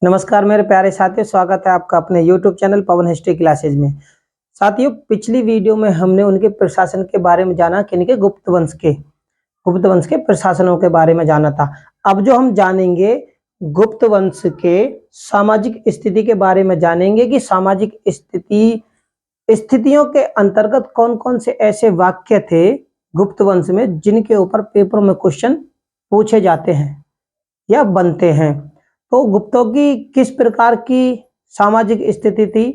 नमस्कार मेरे प्यारे साथियों, स्वागत है आपका अपने YouTube चैनल पवन हिस्ट्री क्लासेज में। साथियों, पिछली वीडियो में हमने उनके प्रशासन के बारे में जाना, किनके गुप्त वंश के प्रशासनों के बारे में जाना था। अब जो हम जानेंगे गुप्त वंश के सामाजिक स्थिति के बारे में जानेंगे कि सामाजिक स्थितियों के अंतर्गत कौन कौन से ऐसे वाक्य थे गुप्त वंश में जिनके ऊपर पेपरों में क्वेश्चन पूछे जाते हैं या बनते हैं। तो गुप्तों की किस प्रकार की सामाजिक स्थिति थी,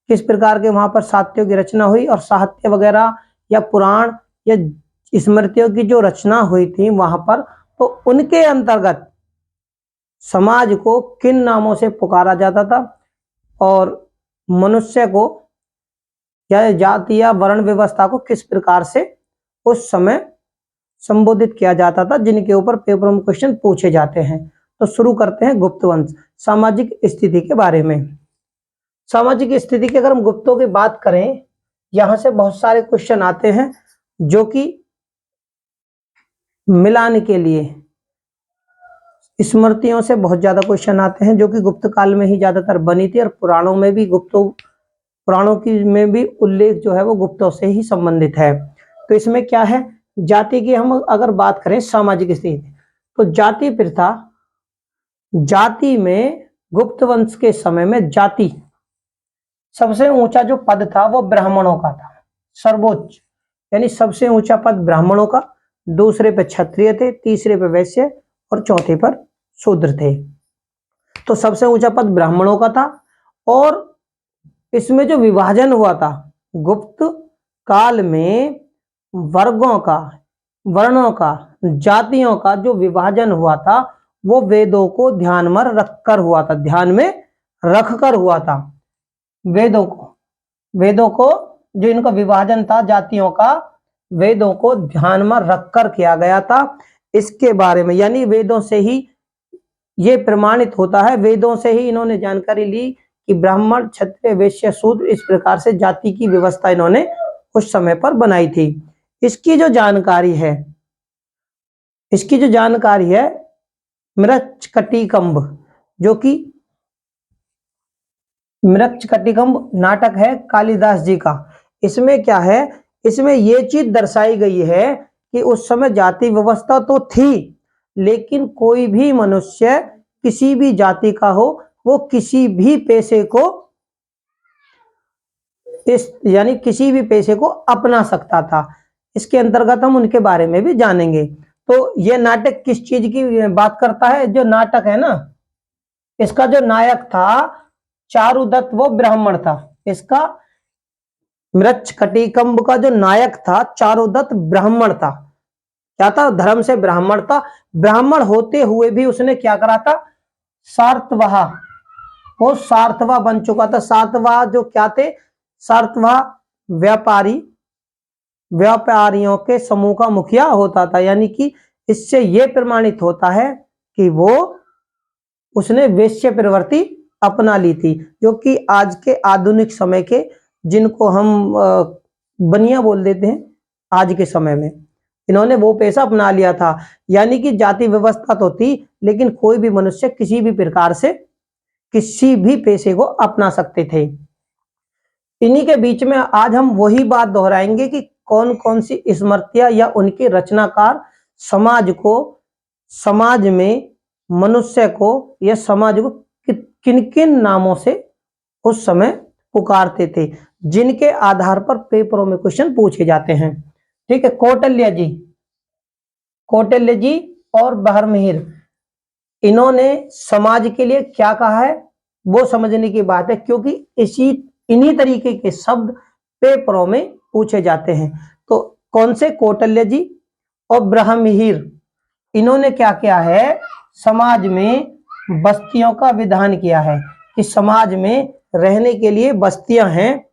किस प्रकार के वहां पर साहित्यों की रचना हुई और साहित्य वगैरह या पुराण या स्मृतियों की जो रचना हुई थी वहां पर, तो उनके अंतर्गत समाज को किन नामों से पुकारा जाता था और मनुष्य को या जाति या वर्ण व्यवस्था को किस प्रकार से उस समय संबोधित किया जाता था, जिनके ऊपर पेपरों में क्वेश्चन पूछे जाते हैं। तो शुरू करते हैं गुप्त वंश सामाजिक स्थिति के बारे में। सामाजिक स्थिति की अगर हम गुप्तों की बात करें, यहां से बहुत सारे क्वेश्चन आते हैं जो कि मिलान के लिए स्मृतियों से बहुत ज्यादा क्वेश्चन आते हैं, जो कि गुप्त काल में ही ज्यादातर बनी थी और पुराणों की में भी उल्लेख जो है वो गुप्तों से ही संबंधित है। तो इसमें क्या है, जाति की हम अगर बात करें सामाजिक स्थिति, तो जाति प्रथा, जाति में गुप्त वंश के समय में जाति सबसे ऊंचा जो पद था वो ब्राह्मणों का था, सर्वोच्च, यानी सबसे ऊंचा पद ब्राह्मणों का, दूसरे पे क्षत्रिय थे, तीसरे पे वैश्य और चौथे पर शूद्र थे। तो सबसे ऊंचा पद ब्राह्मणों का था। और इसमें जो विभाजन हुआ था गुप्त काल में, वर्गों का, वर्णों का, जातियों का जो विभाजन हुआ था वो वेदों को ध्यान में रखकर हुआ था, ध्यान में रखकर हुआ था। वेदों को जो इनका विभाजन था जातियों का, वेदों को ध्यान में रखकर किया गया था। इसके बारे में यानी वेदों से ही ये प्रमाणित होता है, वेदों से ही इन्होंने जानकारी ली कि ब्राह्मण, क्षत्रिय, वैश्य, शूद्र, इस प्रकार से जाति की व्यवस्था इन्होंने उस समय पर बनाई थी। इसकी जो जानकारी है मृच्छकटिकम्भ, जो कि मृच्छकटिकम्भ नाटक है कालिदास जी का। इसमें क्या है, इसमें यह चीज दर्शाई गई है कि उस समय जाति व्यवस्था तो थी, लेकिन कोई भी मनुष्य किसी भी जाति का हो वो किसी भी पेशे को किसी भी पेशे को अपना सकता था। इसके अंतर्गत हम उनके बारे में भी जानेंगे। तो यह नाटक किस चीज की बात करता है, जो नाटक है ना, इसका जो नायक था चारुदत्त वो ब्राह्मण था। इसका मृच्छकटिकम्भ का जो नायक था चारुदत्त ब्राह्मण था। क्या था, धर्म से ब्राह्मण था। ब्राह्मण होते हुए भी उसने क्या करा था, सातवाह, वो सातवाह बन चुका था। सातवाह जो क्या थे, सातवाह व्यापारियों के समूह का मुखिया होता था। यानी कि इससे यह प्रमाणित होता है कि उसने वेश्य प्रवृत्ति अपना ली थी, जो कि आज के आधुनिक समय के, जिनको हम बनिया बोल देते हैं, आज के समय में इन्होंने वो पेशा अपना लिया था। यानी कि जाति व्यवस्था तो थी, लेकिन कोई भी मनुष्य किसी भी प्रकार से किसी भी पेशे को अपना सकते थे। इन्हीं के बीच में आज हम वही बात दोहराएंगे कि कौन कौन सी स्मृतियां या उनके रचनाकार समाज में मनुष्य को या समाज को किन किन नामों से उस समय पुकारते थे, जिनके आधार पर पेपरों में क्वेश्चन पूछे जाते हैं। ठीक है, कौटिल्य जी और बहरमिहिर, इन्होंने समाज के लिए क्या कहा है वो समझने की बात है, क्योंकि इन्हीं तरीके के शब्द पेपरों में पूछे जाते हैं। तो कौन से, कौटिल्य जी और बहरमिहिर, इन्होंने क्या किया है, समाज में बस्तियों का विधान किया है कि समाज में रहने के लिए बस्तियां हैं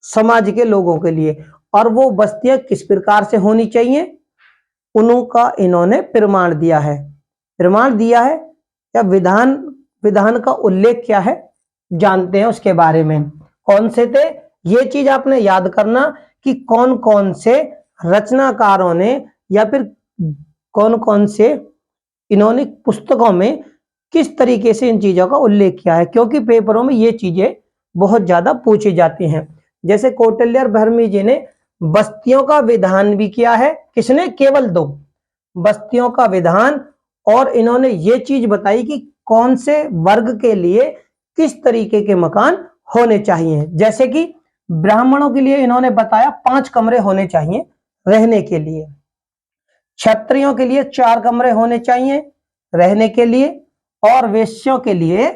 समाज के लोगों के लिए, और वो बस्तियां किस प्रकार से होनी चाहिए उनका इन्होंने प्रमाण दिया है या विधान का उल्लेख क्या है जानते हैं उसके बारे में। कौन से थे, ये चीज आपने याद करना कि कौन कौन से रचनाकारों ने या फिर कौन कौन से इन्होंने पुस्तकों में किस तरीके से इन चीजों का उल्लेख किया है, क्योंकि पेपरों में ये चीजें बहुत ज्यादा पूछी जाती हैं। जैसे कौटिल्य और भरमी जी ने बस्तियों का विधान भी किया है, किसने? केवल दो, बस्तियों का विधान, और इन्होंने ये चीज बताई कि कौन से वर्ग के लिए किस तरीके के मकान होने चाहिए। जैसे कि ब्राह्मणों के लिए इन्होंने बताया 5 कमरे होने चाहिए रहने के लिए, क्षत्रियों के लिए 4 कमरे होने चाहिए रहने के लिए, और वेश्यों के लिए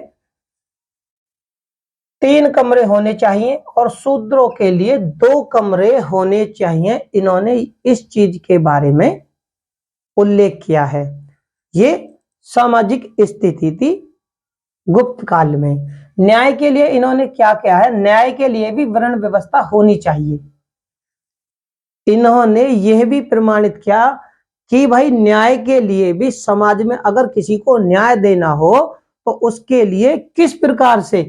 3 कमरे होने चाहिए, और शूद्रों के लिए 2 कमरे होने चाहिए। इन्होंने इस चीज के बारे में उल्लेख किया है। ये सामाजिक स्थिति थी गुप्त काल में। न्याय के लिए इन्होंने क्या किया है? न्याय के लिए भी वर्ण व्यवस्था होनी चाहिए। इन्होंने यह भी प्रमाणित किया कि भाई न्याय के लिए भी समाज में अगर किसी को न्याय देना हो तो उसके लिए किस प्रकार से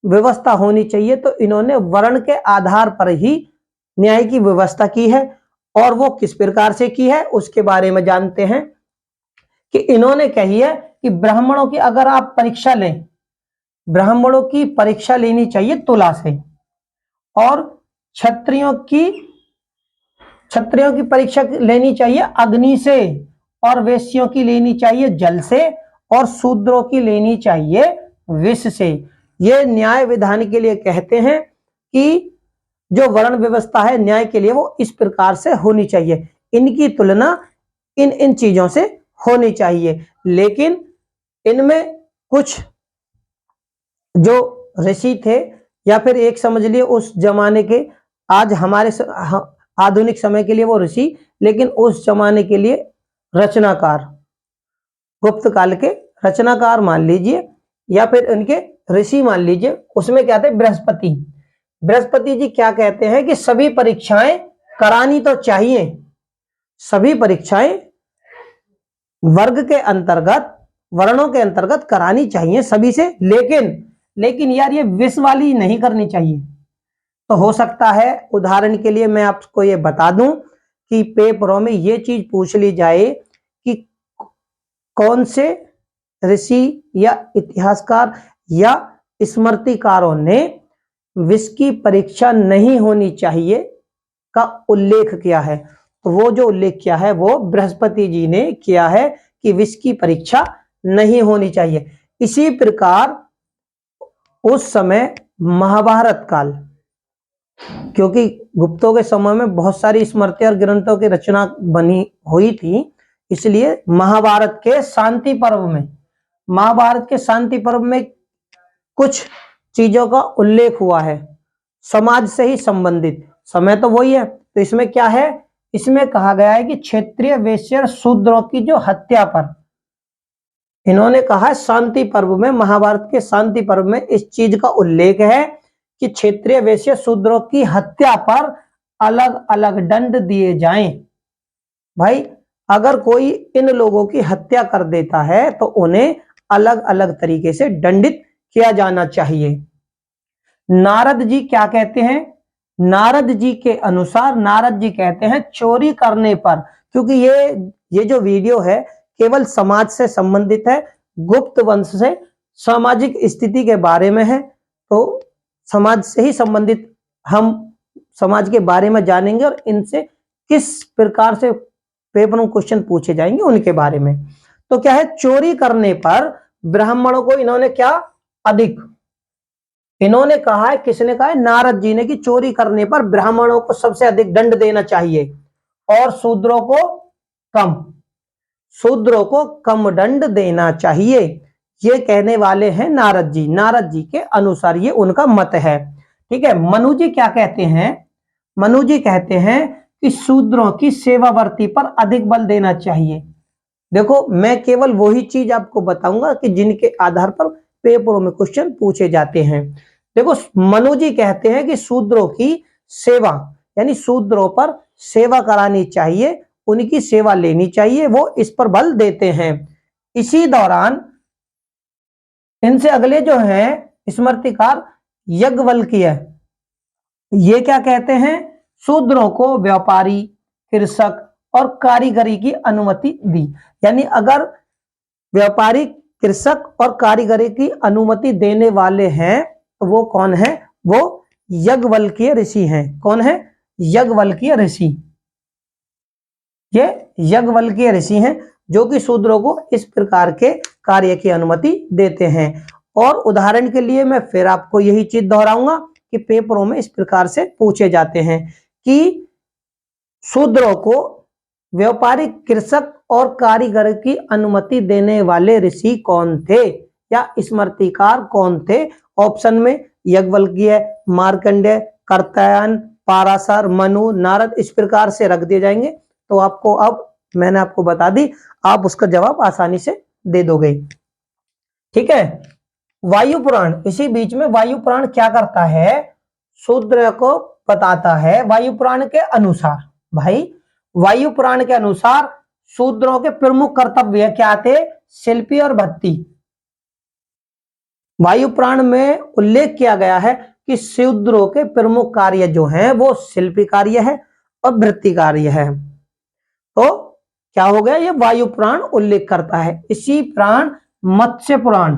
व्यवस्था होनी चाहिए, तो इन्होंने वर्ण के आधार पर ही न्याय की व्यवस्था की है। और वो किस प्रकार से की है उसके बारे में जानते हैं कि इन्होंने कही है कि ब्राह्मणों की अगर आप परीक्षा लें, ब्राह्मणों की परीक्षा लेनी चाहिए तुला से, और क्षत्रियों की परीक्षा लेनी चाहिए अग्नि से, और वेश्यों की लेनी चाहिए जल से, और शूद्रों की लेनी चाहिए विष से। ये न्याय विधान के लिए कहते हैं कि जो वर्ण व्यवस्था है न्याय के लिए वो इस प्रकार से होनी चाहिए, इनकी तुलना इन इन चीजों से होनी चाहिए। लेकिन इनमें कुछ जो ऋषि थे, या फिर एक समझ लिए उस जमाने के, आज हमारे आधुनिक समय के लिए वो ऋषि, लेकिन उस जमाने के लिए रचनाकार, गुप्त काल के रचनाकार मान लीजिए, या फिर उनके ऋषि मान लीजिए। उसमें क्या थे? बृहस्पति। बृहस्पति जी क्या कहते हैं कि सभी परीक्षाएं करानी तो चाहिए, सभी परीक्षाएं वर्ग के अंतर्गत, वर्णों के अंतर्गत करानी चाहिए सभी से, लेकिन यार ये विष वाली नहीं करनी चाहिए। तो हो सकता है, उदाहरण के लिए मैं आपको ये बता दूं कि पेपरों में ये चीज पूछ ली जाए कि कौन से ऋषि या इतिहासकार या स्मृतिकारों ने विष की परीक्षा नहीं होनी चाहिए का उल्लेख किया है। तो वो जो उल्लेख किया है वो बृहस्पति जी ने किया है कि विष की परीक्षा नहीं होनी चाहिए। इसी प्रकार उस समय महाभारत काल, क्योंकि गुप्तों के समय में बहुत सारी स्मृति और ग्रंथों की रचना बनी हुई थी, इसलिए महाभारत के शांति पर्व में, महाभारत के शांति पर्व में कुछ चीजों का उल्लेख हुआ है समाज से ही संबंधित। समय तो वही है, तो इसमें क्या है? इसमें कहा गया है कि क्षेत्रीय वेश्य शूद्रों की जो हत्या पर, इन्होंने कहा शांति पर्व में, महाभारत के शांति पर्व में इस चीज का उल्लेख है कि क्षेत्रीय वेश्य शूद्रों की हत्या पर अलग अलग दंड दिए जाएं। भाई अगर कोई इन लोगों की हत्या कर देता है तो उन्हें अलग अलग तरीके से दंडित किया जाना चाहिए। नारद जी क्या कहते हैं? नारद जी के अनुसार, नारद जी कहते हैं चोरी करने पर, क्योंकि ये जो वीडियो है केवल समाज से संबंधित है, गुप्त वंश से सामाजिक स्थिति के बारे में है, तो समाज से ही संबंधित हम समाज के बारे में जानेंगे और इनसे किस प्रकार से पेपर में क्वेश्चन पूछे जाएंगे उनके बारे में। तो क्या है? चोरी करने पर ब्राह्मणों को इन्होंने क्या अधिक, इन्होंने कहा है, किसने कहा है? नारद जी ने, कि चोरी करने पर ब्राह्मणों को सबसे अधिक दंड देना चाहिए और शूद्रों को कम दंड देना चाहिए। ये कहने वाले हैं नारद जी, नारद जी के अनुसार ये उनका मत है। ठीक है। मनु जी क्या कहते हैं? मनु जी कहते हैं कि शूद्रों की सेवावर्ती पर अधिक बल देना चाहिए। देखो मैं केवल वही चीज आपको बताऊंगा कि जिनके आधार पर पेपरों में क्वेश्चन पूछे जाते हैं। देखो मनु जी कहते हैं कि शूद्रों की सेवा, यानी शूद्रों पर सेवा करानी चाहिए, उनकी सेवा लेनी चाहिए, वो इस पर बल देते हैं। इसी दौरान इनसे अगले जो हैं स्मृतिकार याज्ञवल्क्य, ये क्या कहते हैं? शूद्रों को व्यापारी, कृषक और कारीगरी की अनुमति दी। यानी अगर व्यापारी कृषक और कारीगरी की अनुमति देने वाले हैं, तो वो कौन है? वो याज्ञवल्क्य ऋषि हैं। कौन है? याज्ञवल्क्य ऋषि। ये याज्ञवल्क्य ऋषि हैं जो कि शूद्रों को इस प्रकार के कार्य की अनुमति देते हैं। और उदाहरण के लिए मैं फिर आपको यही चीज दोहराऊंगा कि पेपरों में इस प्रकार से पूछे जाते हैं कि शूद्रों को व्यापारिक, कृषक और कारीगर की अनुमति देने वाले ऋषि कौन थे या स्मृतिकार कौन थे? ऑप्शन में याज्ञवल्क्य, मार्कंडेय, कर्दयन, पाराशर, मनु, नारद इस प्रकार से रख दिए जाएंगे। तो आपको अब मैंने आपको बता दी, आप उसका जवाब आसानी से दे दोगे। ठीक है। वायु पुराण, इसी बीच में वायु पुराण क्या करता है? शूद्र को बताता है। वायु पुराण के अनुसार, भाई वायु पुराण के अनुसार शूद्रों के प्रमुख कर्तव्य क्या थे? शिल्पी और भत्ती। वायु पुराण में उल्लेख किया गया है कि शूद्रों के प्रमुख कार्य जो हैं वो शिल्पी कार्य है और वृत्ति कार्य है। तो क्या हो गया? ये वायु पुराण उल्लेख करता है। इसी पुराण मत्स्य पुराण,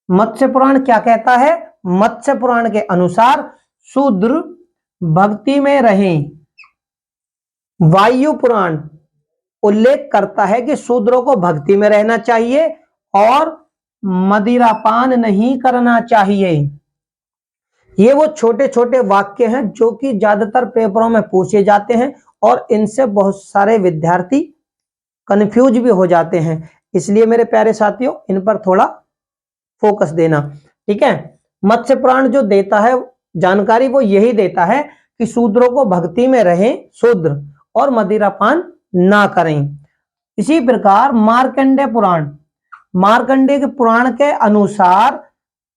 मत्स्य पुराण क्या कहता है? मत्स्य पुराण के अनुसार शूद्र भक्ति में रहें। वायु पुराण उल्लेख करता है कि शूद्रों को भक्ति में रहना चाहिए और मदिरापान नहीं करना चाहिए। ये वो छोटे छोटे वाक्य हैं जो कि ज्यादातर पेपरों में पूछे जाते हैं और इनसे बहुत सारे विद्यार्थी कंफ्यूज भी हो जाते हैं। इसलिए मेरे प्यारे साथियों, इन पर थोड़ा फोकस देना। ठीक है। मत्स्य पुराण जो देता है जानकारी वो यही देता है कि शूद्रों को भक्ति में रहें शूद्र और मदिरापान ना करें। इसी प्रकार मार्कंडेय पुराण, मार्कंडेय के पुराण के अनुसार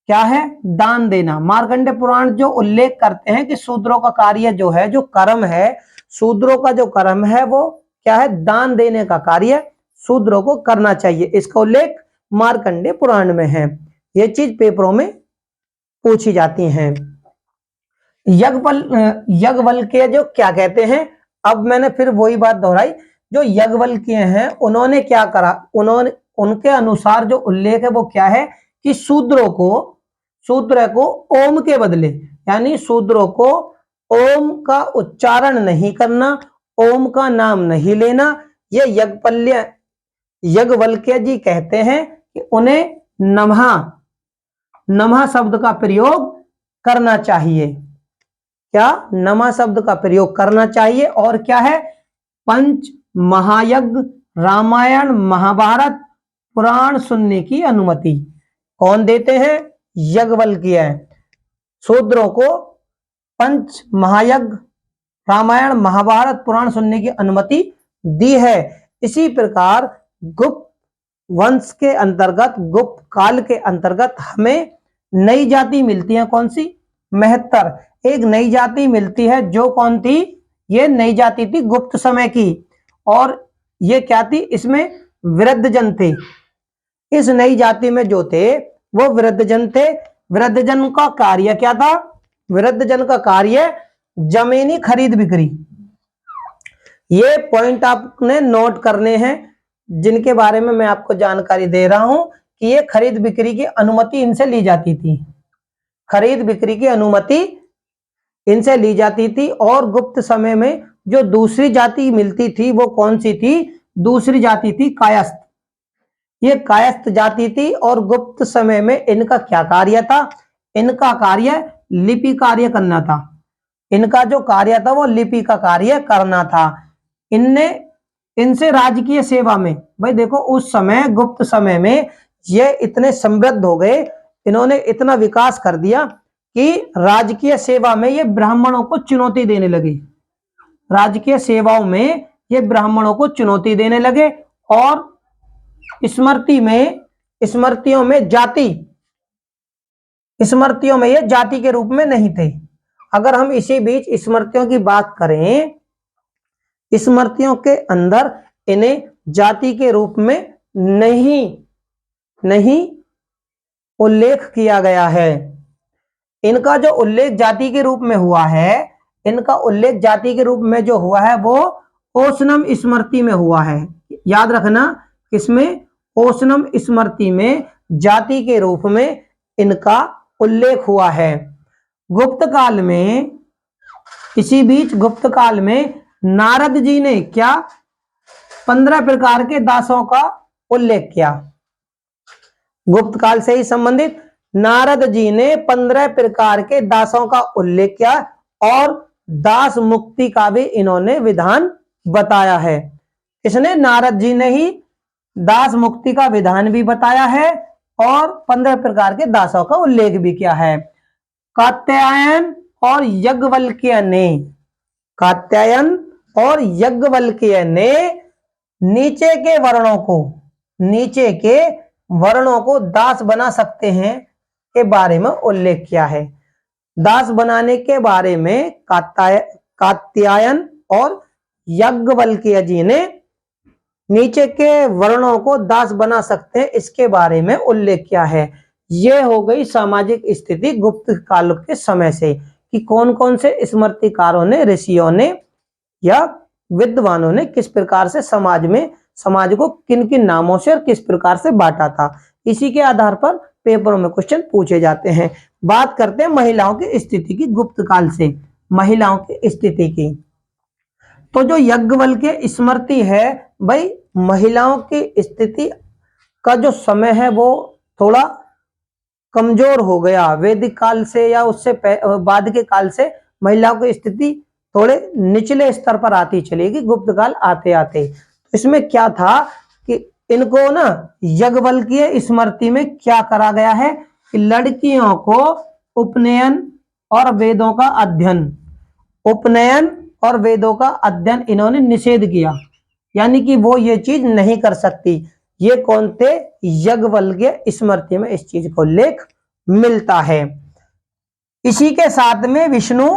क्या है? दान देना। मार्कंडेय पुराण जो उल्लेख करते हैं कि शूद्रों का कार्य जो है, जो कर्म है, शूद्रों का जो कर्म है वो क्या है? दान देने का कार्य शूद्रों को करना चाहिए। इसका उल्लेख मार्कंडेय पुराण में है। ये चीज पेपरों में पूछी जाती हैं। याज्ञवल्क्य जो क्या कहते हैं? अब मैंने फिर वही बात दोहराई, जो याज्ञवल्क्य हैं उन्होंने क्या करा? उन्होंने, उनके अनुसार जो उल्लेख है वो क्या है कि शूद्र को ओम के बदले, यानी शूद्रों को ओम का उच्चारण नहीं करना, ओम का नाम नहीं लेना। ये याज्ञवल्क्य जी कहते हैं कि उन्हें नमः शब्द का प्रयोग करना चाहिए। क्या? नमः शब्द का प्रयोग करना चाहिए। और क्या है? पंच महायज्ञ, रामायण, महाभारत, पुराण सुनने की अनुमति कौन देते हैं? याज्ञवल्क्य। शूद्रों को पंच महायज्ञ, रामायण, महाभारत, पुराण सुनने की अनुमति दी है। इसी प्रकार गुप्त वंश के अंतर्गत, गुप्त काल के अंतर्गत हमें नई जाति मिलती है। कौन सी? मेहतर। एक नई जाति मिलती है जो कौन थी? ये नई जाति थी गुप्त समय की। और ये क्या थी? इसमें वृद्धजन थे। इस नई जाति में जो थे वो वृद्धजन थे। वृद्धजन का कार्य क्या था? वृद्धजन का कार्य जमीनी खरीद बिक्री। ये पॉइंट आपने नोट करने हैं जिनके बारे में मैं आपको जानकारी दे रहा हूं कि ये खरीद बिक्री की अनुमति इनसे ली जाती थी। खरीद बिक्री की अनुमति इनसे ली जाती थी। और गुप्त समय में जो दूसरी जाति मिलती थी वो कौन सी थी? दूसरी जाति थी कायस्थ। ये कायस्थ जाति थी और गुप्त समय में इनका क्या कार्य था? इनका कार्य लिपि कार्य करना था। इनका जो कार्य था वो लिपि का कार्य करना था। इनसे राजकीय सेवा में, भाई देखो उस समय गुप्त समय में ये इतने समृद्ध हो गए, इन्होंने इतना विकास कर दिया कि राजकीय सेवा में ये ब्राह्मणों को चुनौती देने लगे। राजकीय सेवाओं में ये ब्राह्मणों को चुनौती देने लगे। और स्मृतियों में ये जाति के रूप में नहीं थे। अगर हम इसी बीच स्मृतियों की बात करें, स्मृतियों के अंदर इन्हें जाति के रूप में नहीं उल्लेख किया गया है। इनका जो उल्लेख जाति के रूप में हुआ है, इनका उल्लेख जाति के रूप में जो हुआ है वो ओशनम स्मृति में हुआ है। याद रखना, किसमें? ओशनम स्मृति में जाति के रूप में इनका उल्लेख हुआ है। गुप्त काल में, इसी बीच गुप्त काल में नारद जी ने क्या 15 प्रकार के दासों का उल्लेख किया। गुप्त काल से ही संबंधित नारद जी ने 15 प्रकार के दासों का उल्लेख किया और दास मुक्ति का भी इन्होंने विधान बताया है। इसने नारद जी ने ही दास मुक्ति का विधान भी बताया है और 15 प्रकार के दासों का उल्लेख भी किया है। कात्यायन और याज्ञवल्क्य ने, कात्यायन और याज्ञवल्क्य ने नीचे के वर्णों को दास बना सकते हैं के बारे में उल्लेख किया है। दास बनाने के बारे में कात्यायन और याज्ञवल्क्य जी ने नीचे के वर्णों को दास बना सकते हैं इसके बारे में उल्लेख किया है। यह हो गई सामाजिक स्थिति गुप्त काल के समय से कि कौन कौन से स्मृतिकारों ने, ऋषियों ने या विद्वानों ने किस प्रकार से समाज को किन किन नामों से और किस प्रकार से बांटा था। इसी के आधार पर पेपरों में क्वेश्चन पूछे जाते हैं। बात करते हैं महिलाओं की स्थिति की गुप्त काल से, महिलाओं की स्थिति की। तो जो याज्ञवल्क्य स्मृति है भाई, महिलाओं की स्थिति का जो समय है वो थोड़ा कमजोर हो गया वैदिक काल से या उससे बाद के काल से। महिलाओं की स्थिति थोड़े निचले स्तर पर आती चलेगी गुप्त काल आते आते। तो इसमें क्या था कि इनको ना याज्ञवल्क्य स्मृति में क्या करा गया है कि लड़कियों को उपनयन और वेदों का अध्ययन इन्होंने निषेध किया, यानी कि वो ये चीज नहीं कर सकती। ये कौन थे? याज्ञवल्क्य स्मृति में इस चीज को उल्लेख मिलता है। इसी के साथ में विष्णु,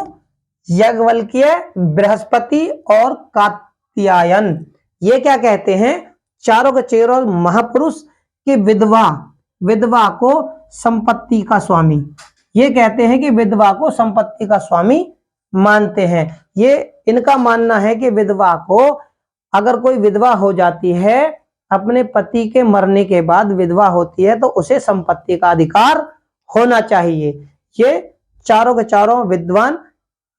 याज्ञवल्क्य, बृहस्पति और कात्यायन, ये क्या कहते हैं? चारों के चारों महापुरुष की विधवा को संपत्ति का स्वामी, ये कहते हैं कि विधवा को संपत्ति का स्वामी मानते हैं। ये इनका मानना है कि विधवा को, अगर कोई विधवा हो जाती है, अपने पति के मरने के बाद विधवा होती है, तो उसे संपत्ति का अधिकार होना चाहिए। ये चारों के चारों विद्वान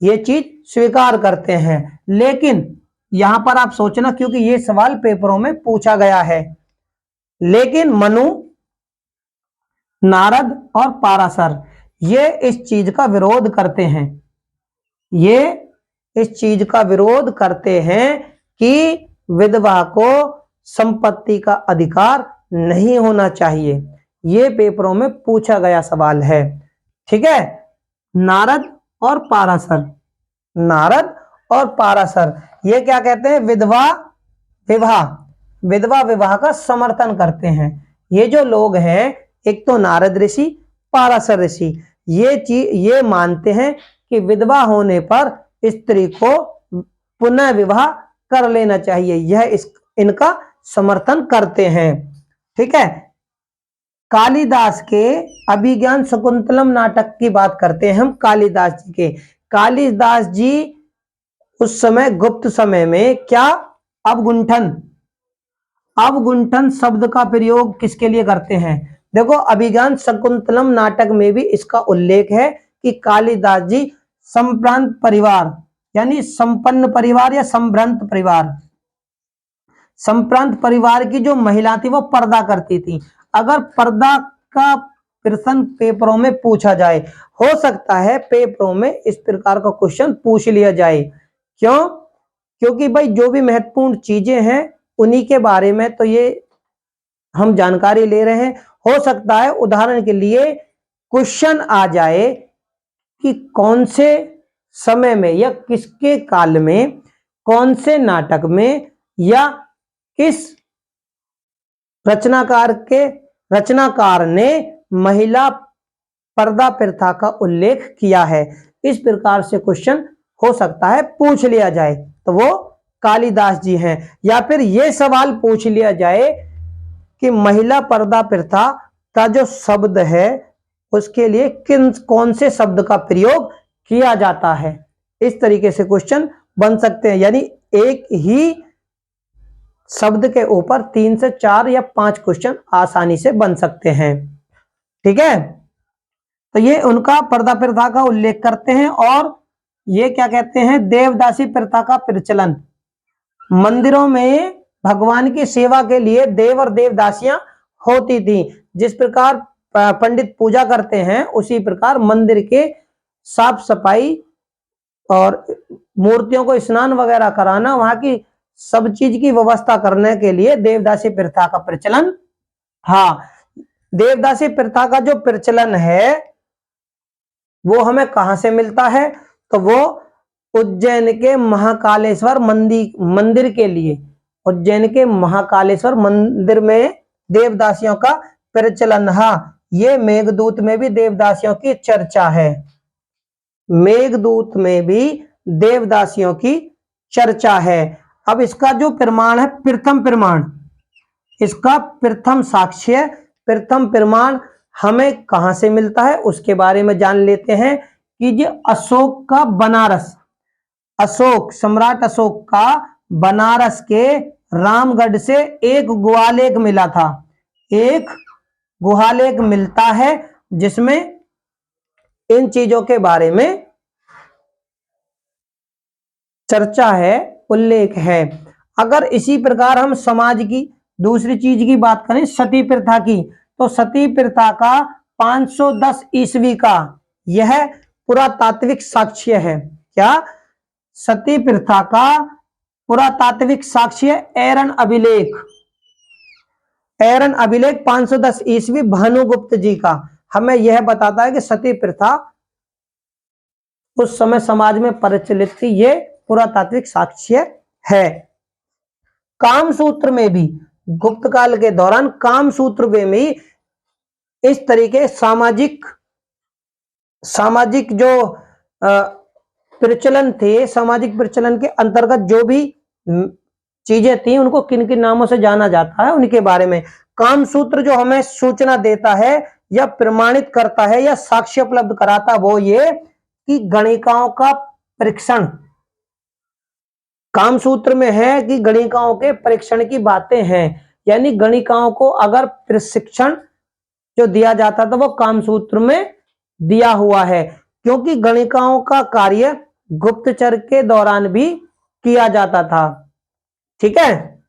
ये चीज स्वीकार करते हैं। लेकिन यहां पर आप सोचना, क्योंकि ये सवाल पेपरों में पूछा गया है, लेकिन मनु, नारद और पाराशर ये इस चीज का विरोध करते हैं। ये इस चीज का विरोध करते हैं कि विधवा को संपत्ति का अधिकार नहीं होना चाहिए। ये पेपरों में पूछा गया सवाल है, ठीक है। नारद और पाराशर ये क्या कहते हैं? विधवा विवाह का समर्थन करते हैं। ये जो लोग हैं, एक तो नारद ऋषि, पाराशर ऋषि, ये मानते हैं कि विधवा होने पर स्त्री को पुनः विवाह कर लेना चाहिए। यह इनका समर्थन करते हैं, ठीक है। कालिदास के अभिज्ञान शकुंतलम नाटक की बात करते हैं हम कालिदास जी के। कालिदास जी उस समय गुप्त समय में क्या अवगुंठन शब्द का प्रयोग किसके लिए करते हैं? देखो, अभिज्ञान शकुंतलम नाटक में भी इसका उल्लेख है कि कालिदास जी संप्रांत परिवार, यानी संपन्न परिवार या संभ्रांत परिवार, संप्रांत परिवार की जो महिला थी वो पर्दा करती थी। अगर पर्दा का प्रश्न पेपरों में पूछा जाए, हो सकता है पेपरों में इस प्रकार का क्वेश्चन पूछ लिया जाए। क्यों? क्योंकि भाई जो भी महत्वपूर्ण चीजें हैं उन्हीं के बारे में तो ये हम जानकारी ले रहे हैं। हो सकता है उदाहरण के लिए क्वेश्चन आ जाए कि कौन से समय में या किसके काल में, कौन से नाटक में या किस रचनाकार ने महिला पर्दा प्रथा का उल्लेख किया है। इस प्रकार से क्वेश्चन हो सकता है पूछ लिया जाए, तो वो कालिदास जी हैं। या फिर ये सवाल पूछ लिया जाए कि महिला पर्दा प्रथा का जो शब्द है उसके लिए कौन से शब्द का प्रयोग किया जाता है। इस तरीके से क्वेश्चन बन सकते हैं, यानी एक ही शब्द के ऊपर 3 से 4 या 5 क्वेश्चन आसानी से बन सकते हैं। ठीक है, तो ये उनका पर्दा प्रथा का उल्लेख करते हैं। और ये क्या कहते हैं, देवदासी प्रथा का प्रचलन। मंदिरों में भगवान की सेवा के लिए देव और देवदासियां होती थी। जिस प्रकार पंडित पूजा करते हैं उसी प्रकार मंदिर के साफ सफाई और मूर्तियों को स्नान वगैरह कराना, वहां की सब चीज की व्यवस्था करने के लिए देवदासी प्रथा का प्रचलन। हाँ, देवदासी प्रथा का जो प्रचलन है वो हमें कहां से मिलता है, तो वो उज्जैन के महाकालेश्वर मंदिर के लिए, उज्जैन के महाकालेश्वर मंदिर में देवदासियों का प्रचलन। हाँ, ये मेघदूत में भी देवदासियों की चर्चा है, मेघदूत में भी देवदासियों की चर्चा है। अब इसका जो प्रमाण है, प्रथम प्रमाण, इसका प्रथम साक्ष्य, प्रथम प्रमाण हमें कहां से मिलता है उसके बारे में जान लेते हैं कि ये अशोक का बनारस, अशोक, सम्राट अशोक का बनारस के रामगढ़ से एक गुहालेख मिला था। एक गुहालेख मिलता है जिसमें इन चीजों के बारे में चर्चा है, उल्लेख है। अगर इसी प्रकार हम समाज की दूसरी चीज की बात करें, सती प्रथा की, तो सती प्रथा का 510 ईस्वी का यह पुरातात्विक साक्ष्य है। क्या? सती प्रथा का पुरातात्विक साक्ष्य एरन अभिलेख, एरन अभिलेख 510 ईस्वी भानुगुप्त जी का हमें यह बताता है कि सती प्रथा उस समय समाज में प्रचलित थी। ये पुरातात्विक साक्ष्य है। कामसूत्र में भी, गुप्त काल के दौरान कामसूत्र में भी इस तरीके सामाजिक जो प्रचलन थे, सामाजिक प्रचलन के अंतर्गत जो भी चीजें थी उनको किन किन नामों से जाना जाता है उनके बारे में कामसूत्र जो हमें सूचना देता है या प्रमाणित करता है या साक्ष्य उपलब्ध कराता, वो ये कि गणिकाओं का परीक्षण कामसूत्र में है कि गणिकाओं के परीक्षण की बातें हैं। यानी गणिकाओं को अगर प्रशिक्षण जो दिया जाता था वो कामसूत्र में दिया हुआ है, क्योंकि गणिकाओं का कार्य गुप्तचर के दौरान भी किया जाता था। ठीक है,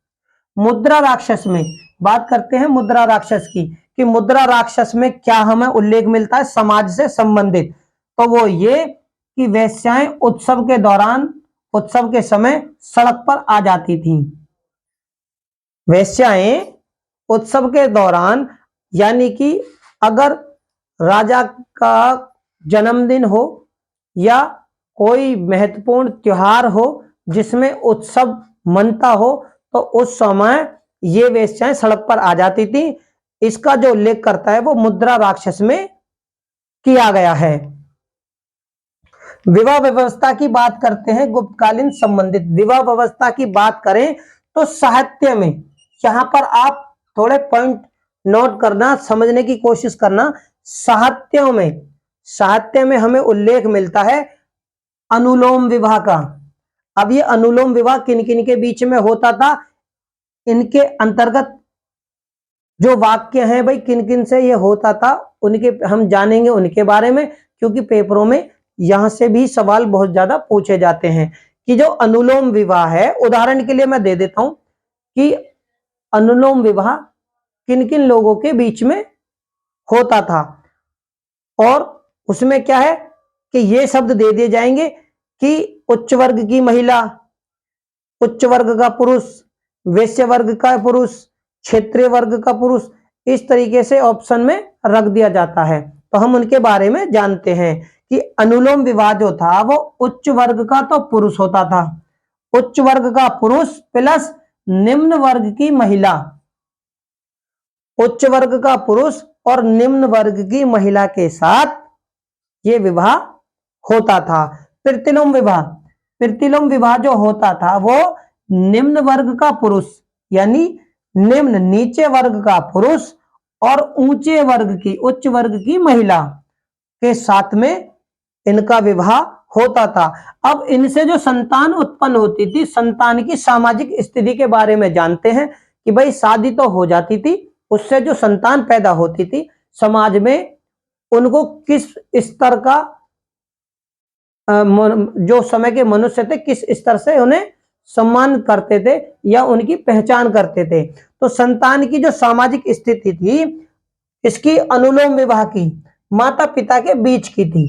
मुद्रा राक्षस में बात करते हैं, मुद्रा राक्षस की, कि मुद्रा राक्षस में क्या हमें उल्लेख मिलता है समाज से संबंधित, तो वो ये कि वेश्याएं उत्सव के दौरान, उत्सव के समय सड़क पर आ जाती थी। वेश्याएं उत्सव के दौरान, यानी कि अगर राजा का जन्मदिन हो या कोई महत्वपूर्ण त्योहार हो जिसमें उत्सव मनता हो, तो उस समय ये वेश्याएं सड़क पर आ जाती थी। इसका जो उल्लेख करता है वो मुद्रा राक्षस में किया गया है। विवाह व्यवस्था की बात करते हैं, गुप्तकालीन संबंधित विवाह व्यवस्था की बात करें तो साहित्य में, यहां पर आप थोड़े पॉइंट नोट करना, समझने की कोशिश करना। साहित्य में हमें उल्लेख मिलता है अनुलोम विवाह का। अब ये अनुलोम विवाह किन किन के बीच में होता था, इनके अंतर्गत जो वाक्य हैं भाई किन किन से ये होता था उनके हम जानेंगे उनके बारे में, क्योंकि पेपरों में यहां से भी सवाल बहुत ज्यादा पूछे जाते हैं कि जो अनुलोम विवाह है, उदाहरण के लिए मैं दे देता हूं कि अनुलोम विवाह किन किन लोगों के बीच में होता था, और उसमें क्या है कि ये शब्द दे दिए जाएंगे कि उच्च वर्ग की महिला, उच्च वर्ग का पुरुष, वैश्य वर्ग का पुरुष, क्षेत्रीय वर्ग का पुरुष, इस तरीके से ऑप्शन में रख दिया जाता है। तो हम उनके बारे में जानते हैं कि अनुलोम विवाह जो था वो उच्च वर्ग का तो पुरुष होता था, उच्च वर्ग का पुरुष प्लस निम्न वर्ग की महिला, उच्च वर्ग का पुरुष और निम्न वर्ग की महिला के साथ ये विवाह होता था। प्रतिलोम विवाह, प्रतिलोम विवाह जो होता था वो निम्न वर्ग का पुरुष, यानी निम्न नीचे वर्ग का पुरुष और ऊंचे वर्ग की, उच्च वर्ग की महिला के साथ में इनका विवाह होता था। अब इनसे जो संतान उत्पन्न होती थी, संतान की सामाजिक स्थिति के बारे में जानते हैं कि भाई शादी तो हो जाती थी, उससे जो संतान पैदा होती थी समाज में उनको किस स्तर का जो समय के मनुष्य थे किस स्तर से उन्हें सम्मान करते थे या उनकी पहचान करते थे। तो संतान की जो सामाजिक स्थिति थी इसकी अनुलोम विवाह की माता पिता के बीच की थी।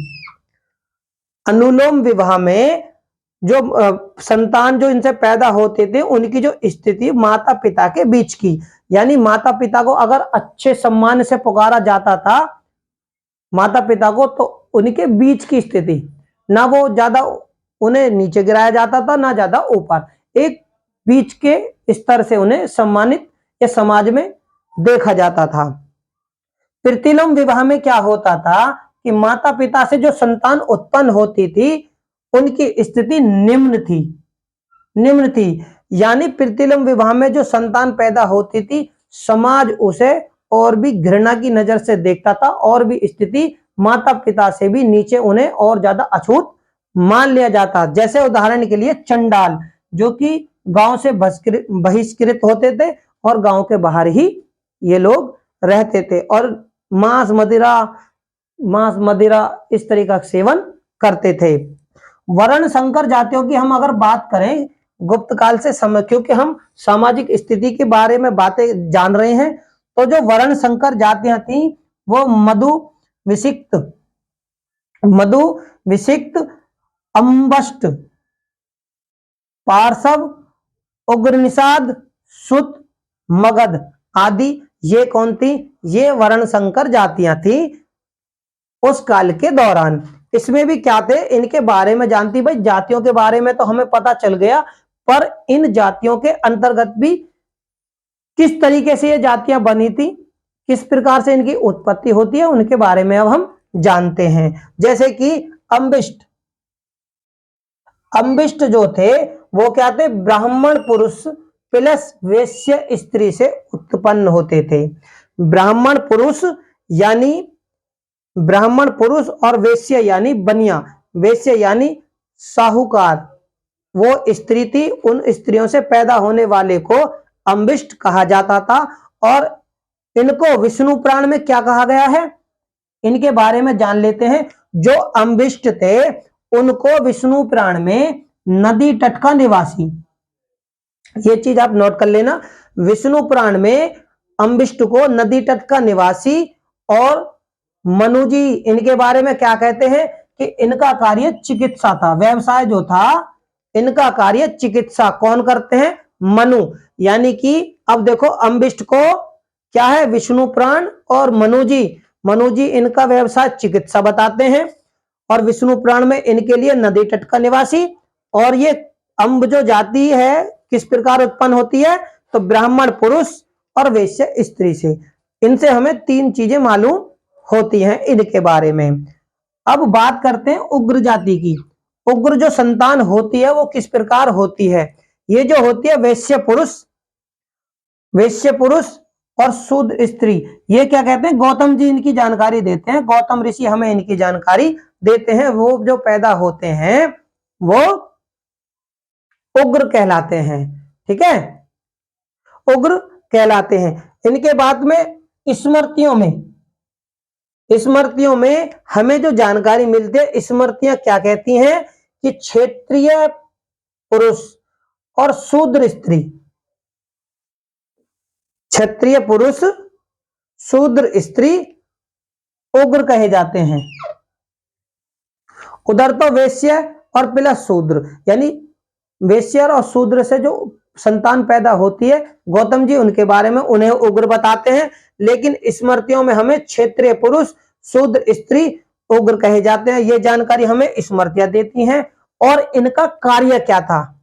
अनुलोम विवाह में जो संतान जो इनसे पैदा होते थे उनकी जो स्थिति माता पिता के बीच की, यानी माता पिता को अगर अच्छे सम्मान से पुकारा जाता था माता पिता को, तो उनके बीच की स्थिति, ना वो ज्यादा उन्हें नीचे गिराया जाता था ना ज्यादा ऊपर, एक बीच के स्तर से उन्हें सम्मानित या समाज में देखा जाता था। प्रीतिलम विवाह में क्या होता था कि माता पिता से जो संतान उत्पन्न होती थी उनकी स्थिति निम्न थी, यानी प्रीतिलम विवाह में जो संतान पैदा होती थी समाज उसे और भी घृणा की नजर से देखता था और भी स्थिति माता पिता से भी नीचे उन्हें और ज्यादा अछूत मान लिया जाता। जैसे उदाहरण के लिए चंडाल जो कि गांव से बहिष्कृत होते थे और गांव के बाहर ही ये लोग रहते थे और मांस मदिरा इस तरीके का सेवन करते थे। वर्ण संकर जातियों की हम अगर बात करें गुप्त काल से समय, क्योंकि हम सामाजिक स्थिति के बारे में बातें जान रहे हैं, तो जो वर्ण संकर जातियां थी वो मधु विसिक्त, अम्बष्ट, पार्श्व, उग्रनिषाद, सुत, मगध आदि ये कौन थी? ये वर्ण संकर जातियां थी उस काल के दौरान। इसमें भी क्या थे इनके बारे में जानती, भाई जातियों के बारे में तो हमें पता चल गया, पर इन जातियों के अंतर्गत भी किस तरीके से ये जातियां बनी थी, किस प्रकार से इनकी उत्पत्ति होती है, उनके बारे में अब हम जानते हैं। जैसे कि अंबिष्ट जो थे वो क्या थे? ब्राह्मण पुरुष प्लस वैश्य स्त्री से उत्पन्न होते थे। ब्राह्मण पुरुष और वैश्य यानी बनिया, वैश्य यानी साहूकार, वो स्त्री थी, उन स्त्रियों से पैदा होने वाले को अंबिष्ट कहा जाता था। और इनको विष्णु पुराण में क्या कहा गया है इनके बारे में जान लेते हैं। जो अंबिष्ट थे उनको विष्णु पुराण में नदी तट का निवासी, ये चीज आप नोट कर लेना, विष्णु पुराण में अंबिष्ट को नदी तट का निवासी और मनु जी इनके बारे में क्या कहते हैं कि इनका कार्य चिकित्सा था, व्यवसाय जो था इनका कार्य चिकित्सा कौन करते हैं? मनु। यानी कि अब देखो अंबिष्ट को क्या है विष्णु पुराण और मनु जी इनका व्यवसाय चिकित्सा बताते हैं और विष्णु पुराण में इनके लिए नदी तट का निवासी। और ये अंब जो जाति है किस प्रकार उत्पन्न होती है? तो ब्राह्मण पुरुष और वैश्य स्त्री से। इनसे हमें तीन चीजें मालूम होती हैं इनके बारे में। अब बात करते हैं उग्र जाति की। उग्र जो संतान होती है वो किस प्रकार होती है? ये जो होती है वैश्य पुरुष और शूद्र स्त्री। ये क्या कहते हैं? गौतम जी इनकी जानकारी देते हैं, गौतम ऋषि हमें इनकी जानकारी देते हैं। वो जो पैदा होते हैं वो उग्र कहलाते हैं, ठीक है, उग्र कहलाते हैं। इनके बाद में स्मृतियों में हमें जो जानकारी मिलती है, स्मृतियां क्या कहती हैं कि क्षेत्रीय पुरुष और शूद्र स्त्री, क्षत्रिय पुरुष शूद्र स्त्री उग्र कहे जाते हैं। उधर तो वैश्य और प्लस शूद्र, यानी वैश्य और शूद्र से जो संतान पैदा होती है गौतम जी उनके बारे में उन्हें उग्र बताते हैं, लेकिन स्मृतियों में हमें क्षेत्रीय पुरुष शूद्र स्त्री उग्र कहे जाते हैं। ये जानकारी हमें स्मृतियां देती हैं। और इनका कार्य क्या था?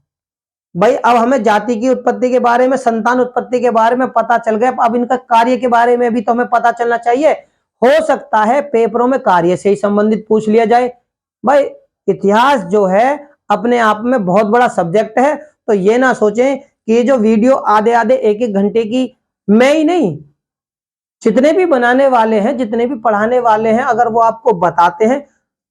भाई अब हमें जाति की उत्पत्ति के बारे में, संतान उत्पत्ति के बारे में पता चल गया, अब इनका कार्य के बारे में भी तो हमें पता चलना चाहिए। हो सकता है पेपरों में कार्य से ही संबंधित पूछ लिया जाए। भाई इतिहास जो है अपने आप में बहुत बड़ा सब्जेक्ट है, तो ये ना सोचें कि ये जो वीडियो आधे एक घंटे की, मैं ही नहीं जितने भी बनाने वाले हैं, जितने भी पढ़ाने वाले हैं, अगर वो आपको बताते हैं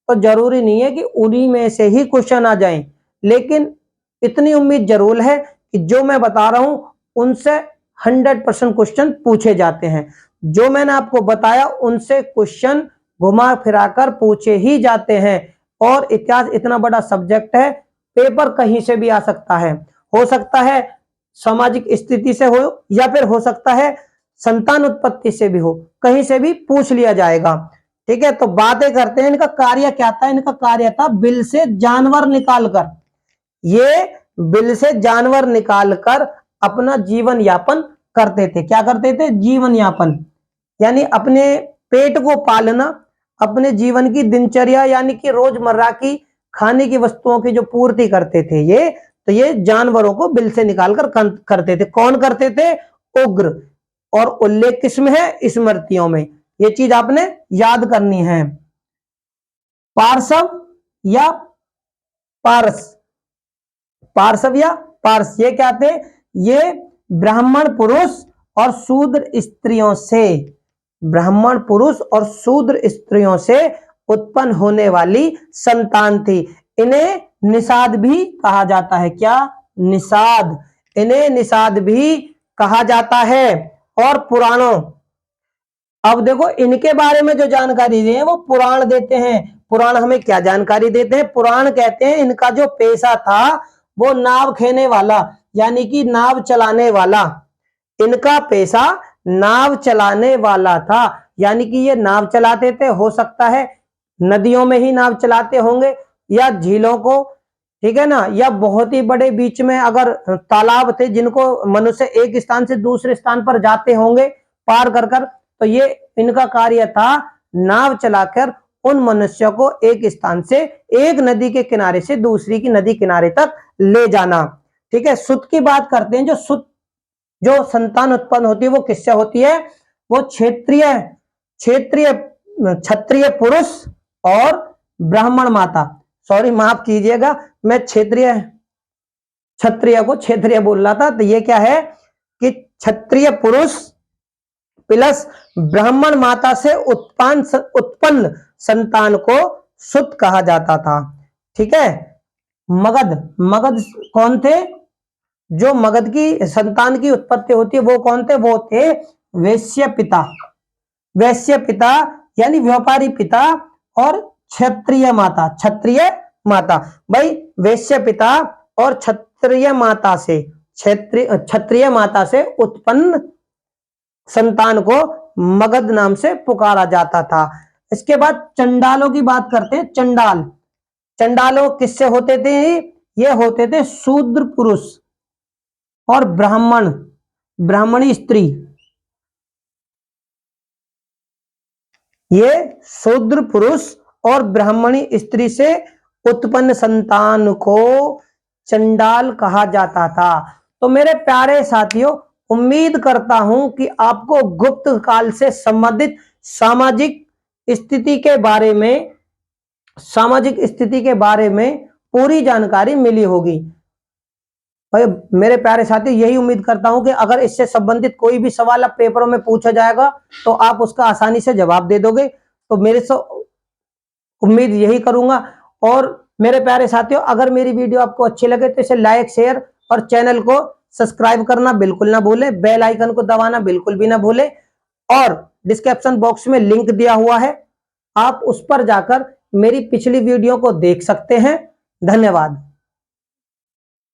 तो जरूरी नहीं है कि उन्हीं में से ही क्वेश्चन आ जाएं, लेकिन इतनी उम्मीद जरूर है कि जो मैं बता रहा हूं उनसे 100% क्वेश्चन पूछे जाते हैं। जो मैंने आपको बताया उनसे क्वेश्चन घुमा फिराकर पूछे ही जाते हैं। और इतिहास इतना बड़ा सब्जेक्ट है, पेपर कहीं से भी आ सकता है। हो सकता है सामाजिक स्थिति से हो, या फिर हो सकता है संतान उत्पत्ति से भी हो, कहीं से भी पूछ लिया जाएगा। ठीक है, तो बातें करते हैं इनका कार्य क्या था। इनका कार्य था बिल से जानवर निकालकर, ये बिल से जानवर निकालकर अपना जीवन यापन करते थे। क्या करते थे? जीवन यापन, यानी अपने पेट को पालना, अपने जीवन की दिनचर्या यानी कि रोजमर्रा की खाने की वस्तुओं की जो पूर्ति करते थे ये, तो ये जानवरों को बिल से निकालकर करते थे। कौन करते थे? उग्र। और उल्लेख किसमें है? स्मृतियों में। ये चीज आपने याद करनी है। पार्श्व या पारस, पार्श्व या पारस, ये क्या थे? ये ब्राह्मण पुरुष और शूद्र स्त्रियों से, ब्राह्मण पुरुष और शूद्र स्त्रियों से उत्पन्न होने वाली संतान थी। इन्हें निषाद भी कहा जाता है। क्या? निषाद। इन्हें निषाद भी कहा जाता है। और पुराणों, अब देखो इनके बारे में जो जानकारी दी है वो पुराण देते हैं। पुराण हमें क्या जानकारी देते हैं? पुराण कहते हैं इनका जो पेशा था वो नाव खेने वाला, यानी कि नाव चलाने वाला। इनका पेशा नाव चलाने वाला था, यानी कि ये नाव चलाते थे। हो सकता है नदियों में ही नाव चलाते होंगे या झीलों को, ठीक है ना, या बहुत ही बड़े बीच में अगर तालाब थे जिनको मनुष्य एक स्थान से दूसरे स्थान पर जाते होंगे पार कर कर, तो ये इनका कार्य था नाव चलाकर उन मनुष्यों को एक स्थान से, एक नदी के किनारे से दूसरी की नदी किनारे तक ले जाना। ठीक है, सुत की बात करते हैं। जो सुत, जो संतान उत्पन्न होती है वो किससे होती है? वो क्षेत्रीय क्षेत्रीय क्षत्रिय पुरुष और ब्राह्मण माता, सॉरी माफ कीजिएगा, मैं क्षेत्रीय क्षत्रिय को क्षेत्रीय बोल रहा था। तो ये क्या है कि क्षत्रिय पुरुष प्लस ब्राह्मण माता से उत्पन्न संतान को सुत कहा जाता था। ठीक है, मगध, मगध कौन थे? जो मगध की संतान की उत्पत्ति होती है वो कौन थे? वो थे वैश्य पिता। वैश्य पिता यानी व्यापारी पिता और क्षत्रिय माता, क्षत्रिय माता। भाई वैश्य पिता और क्षत्रिय माता से, क्षत्रिय माता से उत्पन्न संतान को मगध नाम से पुकारा जाता था। इसके बाद चंडालों की बात करते हैं। चंडाल, चंडालों किससे होते थे? ये होते थे शूद्र पुरुष और ब्राह्मण, ब्राह्मणी स्त्री। ये शूद्र पुरुष और ब्राह्मणी स्त्री से उत्पन्न संतान को चंडाल कहा जाता था। तो मेरे प्यारे साथियों, उम्मीद करता हूं कि आपको गुप्त काल से संबंधित सामाजिक स्थिति के बारे में, सामाजिक स्थिति के बारे में पूरी जानकारी मिली होगी। भाई मेरे प्यारे साथी, यही उम्मीद करता हूं कि अगर इससे संबंधित कोई भी सवाल अब पेपरों में पूछा जाएगा तो आप उसका आसानी से जवाब दे दोगे। तो मेरे से उम्मीद यही करूंगा। और मेरे प्यारे साथियों, अगर मेरी वीडियो आपको अच्छी लगे तो इसे लाइक, शेयर और चैनल को सब्सक्राइब करना बिल्कुल ना भूलें। बेल आइकन को दबाना बिल्कुल भी ना भूलें। और डिस्क्रिप्शन बॉक्स में लिंक दिया हुआ है, आप उस पर जाकर मेरी पिछली वीडियो को देख सकते हैं। धन्यवाद।